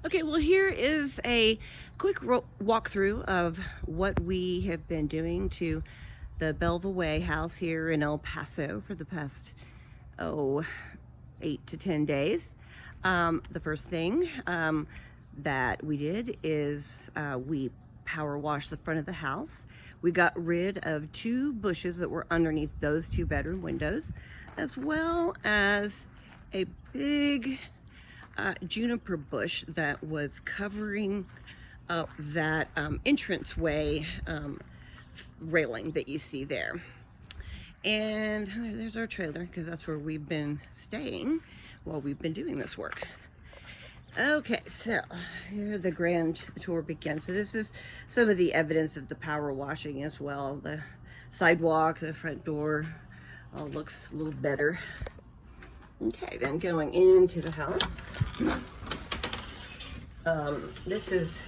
Okay, well, here is a quick walkthrough of what we have been doing to the Belva Way house here in El Paso for the past, 8 to 10 days. The first thing that we did is we power washed the front of the house. We got rid of 2 bushes that were underneath those 2 bedroom windows, as well as a big juniper bush that was covering up that entranceway railing that you see there. And there's our trailer, because that's where we've been staying while we've been doing this work. Okay, so here the grand tour begins. So this is some of the evidence of the power washing as well. The sidewalk, the front door, all looks a little better. Okay, then going into the house. This is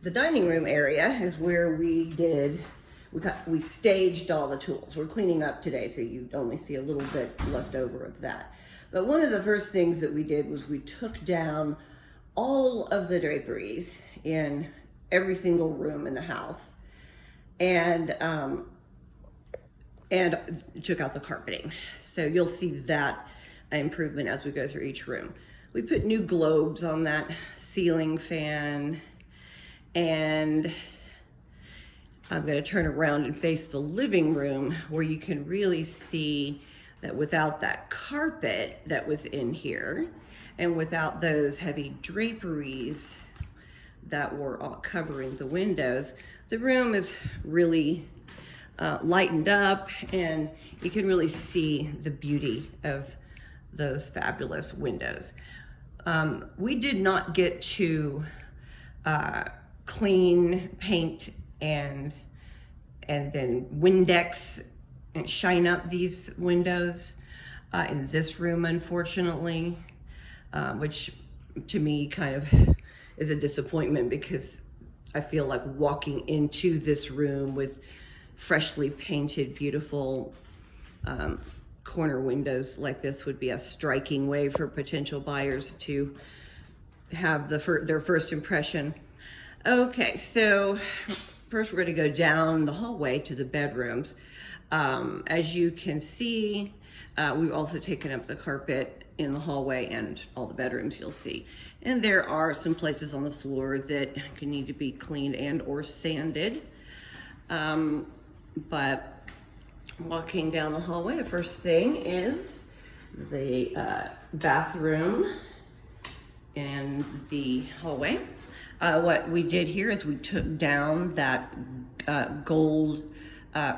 the dining room area is where we staged all the tools. We're cleaning up today, so you only see a little bit left over of that. But one of the first things that we did was we took down all of the draperies in every single room in the house, and took out the carpeting. So you'll see that improvement as we go through each room. We put new globes on that ceiling fan, and I'm going to turn around and face the living room where you can really see that without that carpet that was in here and without those heavy draperies that were all covering the windows, the room is really lightened up, and you can really see the beauty of those fabulous windows. We did not get to clean, paint, and then Windex and shine up these windows in this room, unfortunately, which to me kind of is a disappointment, because I feel like walking into this room with freshly painted, beautiful corner windows like this would be a striking way for potential buyers to have their first impression. Okay, so first we're going to go down the hallway to the bedrooms. As you can see, we've also taken up the carpet in the hallway and all the bedrooms, you'll see. And there are some places on the floor that can need to be cleaned and or sanded. But walking down the hallway, the first thing is the bathroom and the hallway. What we did here is we took down that gold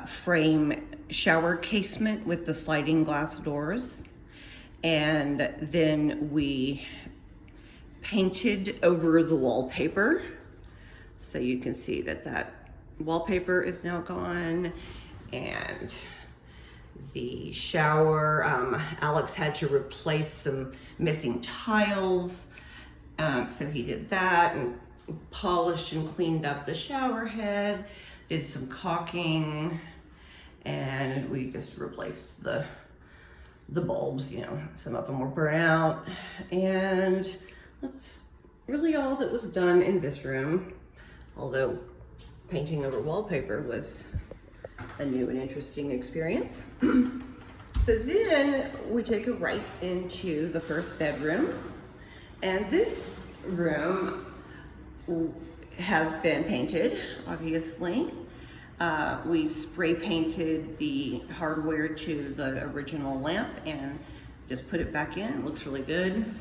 frame shower casement with the sliding glass doors, and then we painted over the wallpaper. So you can see that wallpaper is now gone, and the shower, Alex had to replace some missing tiles, so he did that and polished and cleaned up the shower head, did some caulking, and we just replaced the bulbs. You know, some of them were burnt out, and that's really all that was done in this room, although painting over wallpaper was a new and interesting experience. So then we take a right into the first bedroom, and this room has been painted, obviously. We spray painted the hardware to the original lamp and just put it back in. It looks really good.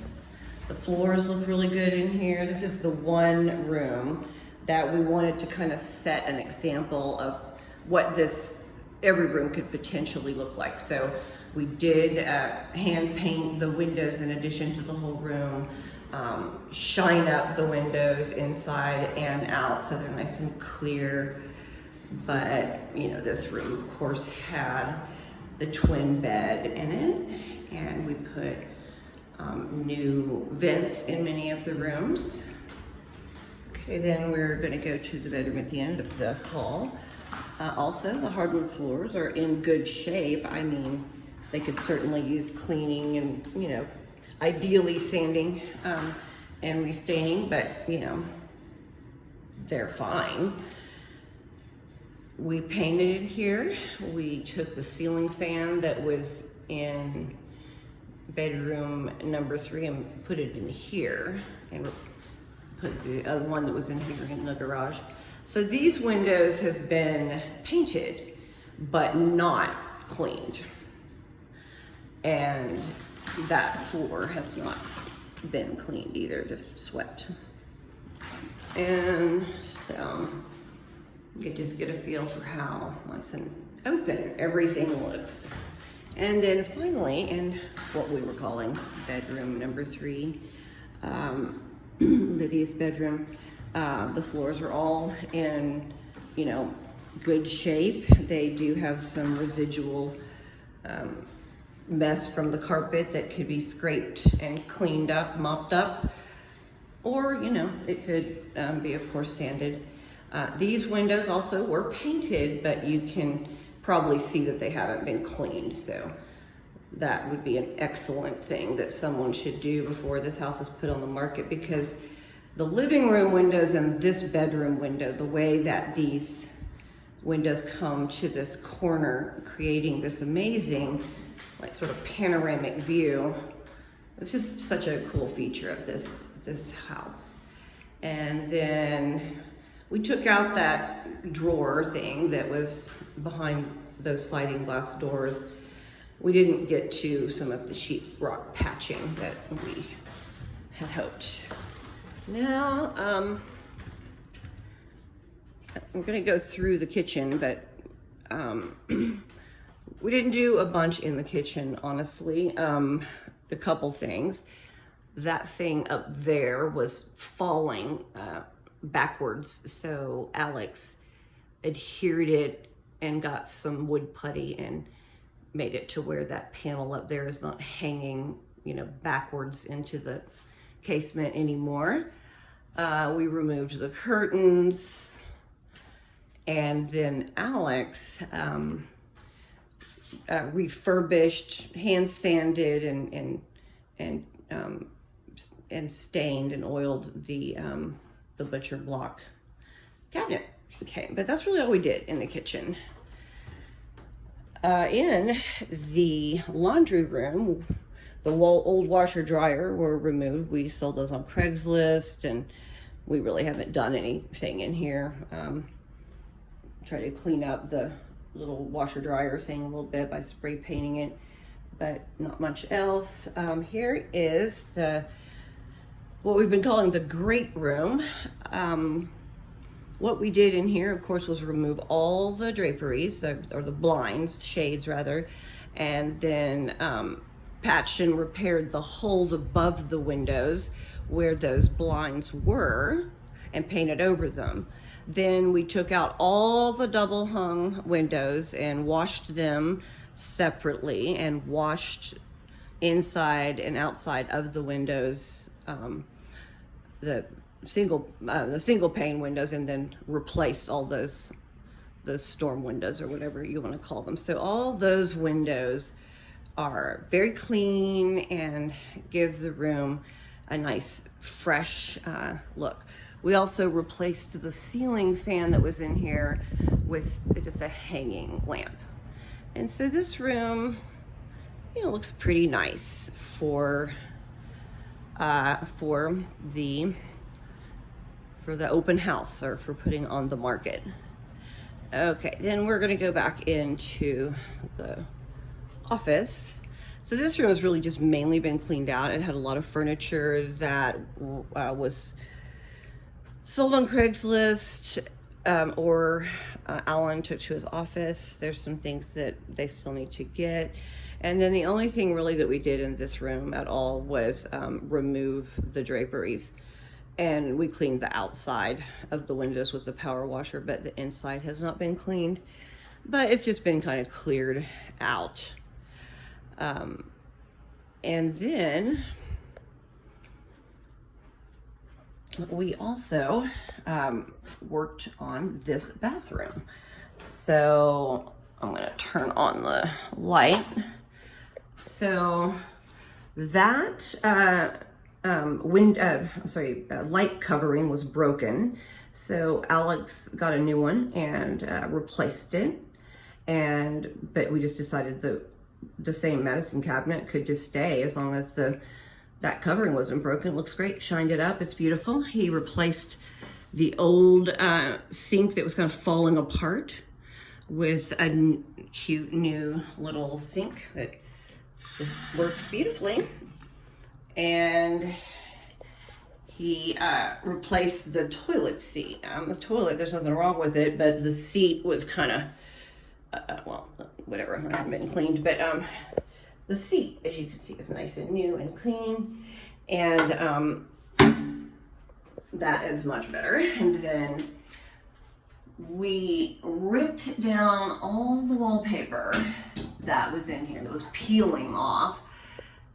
The floors look really good in here. This is the one room that we wanted to kind of set an example of what every room could potentially look like. So we did hand paint the windows in addition to the whole room, shine up the windows inside and out so they're nice and clear. But you know, this room of course had the twin bed in it, and we put new vents in many of the rooms. Okay, then we're going to go to the bedroom at the end of the hall. Also, the hardwood floors are in good shape. I mean, they could certainly use cleaning and, you know, ideally sanding and restaining, but you know, they're fine. We painted it here. We took the ceiling fan that was in bedroom number 3 and put it in here, and put the other one that was in here in the garage. So these windows have been painted, but not cleaned. And that floor has not been cleaned either, just swept. And so you can just get a feel for how once and open everything looks. And then finally, in what we were calling bedroom number 3, Lydia's bedroom, the floors are all in, you know, good shape. They do have some residual mess from the carpet that could be scraped and cleaned up, mopped up, or, you know, it could be, of course, sanded. These windows also were painted, but you can probably see that they haven't been cleaned. So that would be an excellent thing that someone should do before this house is put on the market, because the living room windows and this bedroom window, the way that these windows come to this corner, creating this amazing, like, sort of panoramic view. It's just such a cool feature of this house. And then we took out that drawer thing that was behind those sliding glass doors. We didn't get to some of the sheetrock patching that we had hoped. Now, I'm gonna go through the kitchen, but we didn't do a bunch in the kitchen, honestly. A couple things. That thing up there was falling backwards, so Alex adhered it and got some wood putty and made it to where that panel up there is not hanging, you know, backwards into the casement anymore. We removed the curtains, and then Alex refurbished, hand sanded, and stained and oiled the butcher block cabinet. Okay, but that's really all we did in the kitchen. In the laundry room, the old washer dryer were removed. We sold those on Craigslist, and we really haven't done anything in here. Try to clean up the little washer dryer thing a little bit by spray painting it, but not much else. Here is what we've been calling the great room. What we did in here, of course, was remove all the draperies, or the blinds, shades rather, and then patched and repaired the holes above the windows where those blinds were and painted over them. Then we took out all the double hung windows and washed them separately, and washed inside and outside of the windows, the single pane windows, and then replaced all those storm windows, or whatever you want to call them. So all those windows are very clean and give the room a nice fresh look. We also replaced the ceiling fan that was in here with just a hanging lamp. And so this room, you know, looks pretty nice for the open house, or for putting on the market. Okay, then we're gonna go back into the office. So this room has really just mainly been cleaned out. It had a lot of furniture that was sold on Craigslist, or Alan took to his office. There's some things that they still need to get. And then the only thing really that we did in this room at all was remove the draperies. And we cleaned the outside of the windows with the power washer, but the inside has not been cleaned. But it's just been kind of cleared out. And then we also worked on this bathroom. So I'm gonna turn on the light. So That light covering was broken, so Alex got a new one and replaced it. But we just decided the same medicine cabinet could just stay as long as that covering wasn't broken. It looks great. Shined it up. It's beautiful. He replaced the old sink that was kind of falling apart with a cute new little sink that just works beautifully. And he replaced the toilet seat. The toilet, there's nothing wrong with it, but the seat was kind of, well, whatever, it hadn't been cleaned. But the seat, as you can see, is nice and new and clean. And that is much better. And then we ripped down all the wallpaper that was in here that was peeling off,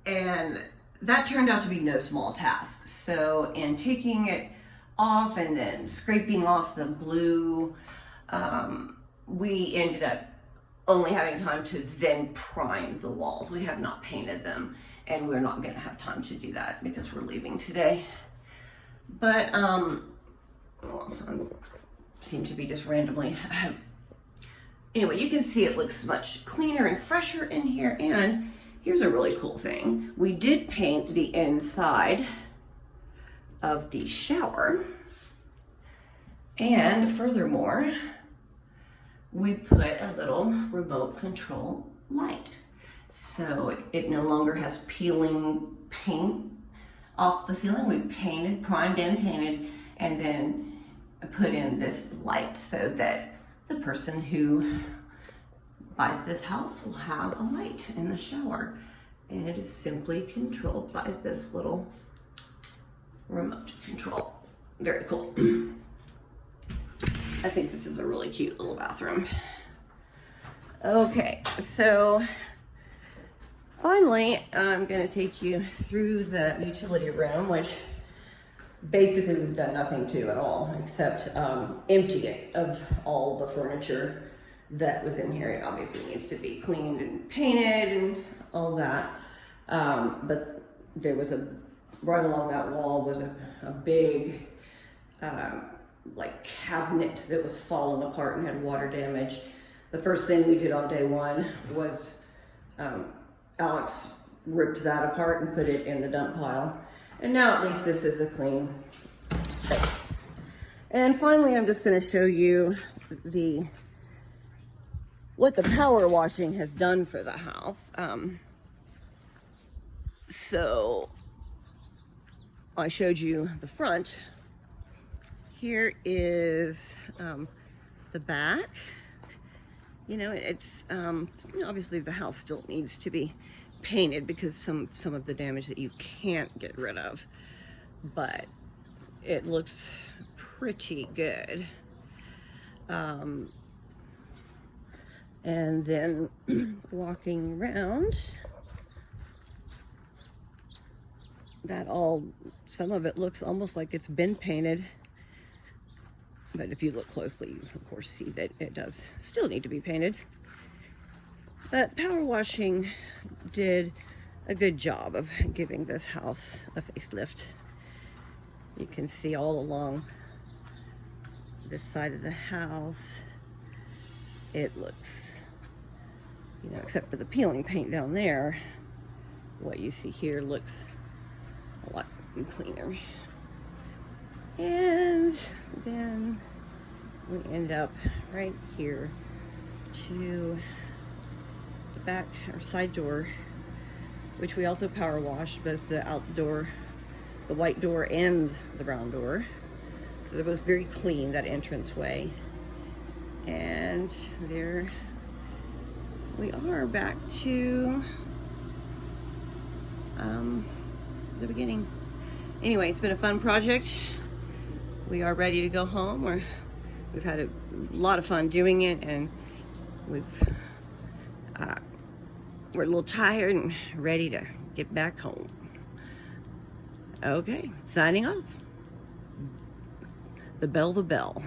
and that turned out to be no small task. So in taking it off and then scraping off the glue, we ended up only having time to then prime the walls. We have not painted them, and we're not going to have time to do that because we're leaving today. But seem to be just randomly. Anyway, you can see it looks much cleaner and fresher in here. And here's a really cool thing. We did paint the inside of the shower. And furthermore, we put a little remote control light. So it no longer has peeling paint off the ceiling. We painted, primed and painted, and then put in this light so that the person who buys this house will have a light in the shower. And it is simply controlled by this little remote control. Very cool. I think this is a really cute little bathroom. Okay, so finally, I'm going to take you through the utility room, which basically we've done nothing to at all except empty it of all the furniture that was in here. It obviously needs to be cleaned and painted and all that. But there was right along that wall was a big like cabinet that was falling apart and had water damage. The first thing we did on day one was Alex ripped that apart and put it in the dump pile. And now at least this is a clean space. And finally, I'm just going to show you what the power washing has done for the house. So I showed you the front. Here is the back. You know, it's obviously the house still needs to be painted because some of the damage that you can't get rid of, but it looks pretty good. And then walking around, some of it looks almost like it's been painted, but if you look closely, you of course see that it does still need to be painted. But power washing did a good job of giving this house a facelift. You can see all along this side of the house, it looks, you know, except for the peeling paint down there, what you see here looks a lot cleaner. And then we end up right here to the back or side door, which we also power washed, both the outdoor, the white door and the brown door. So they're both very clean, that entranceway. And there we are back to the beginning. Anyway, it's been a fun project. We are ready to go home. We've had a lot of fun doing it, and we're a little tired and ready to get back home. Okay, signing off. The Belva Bell.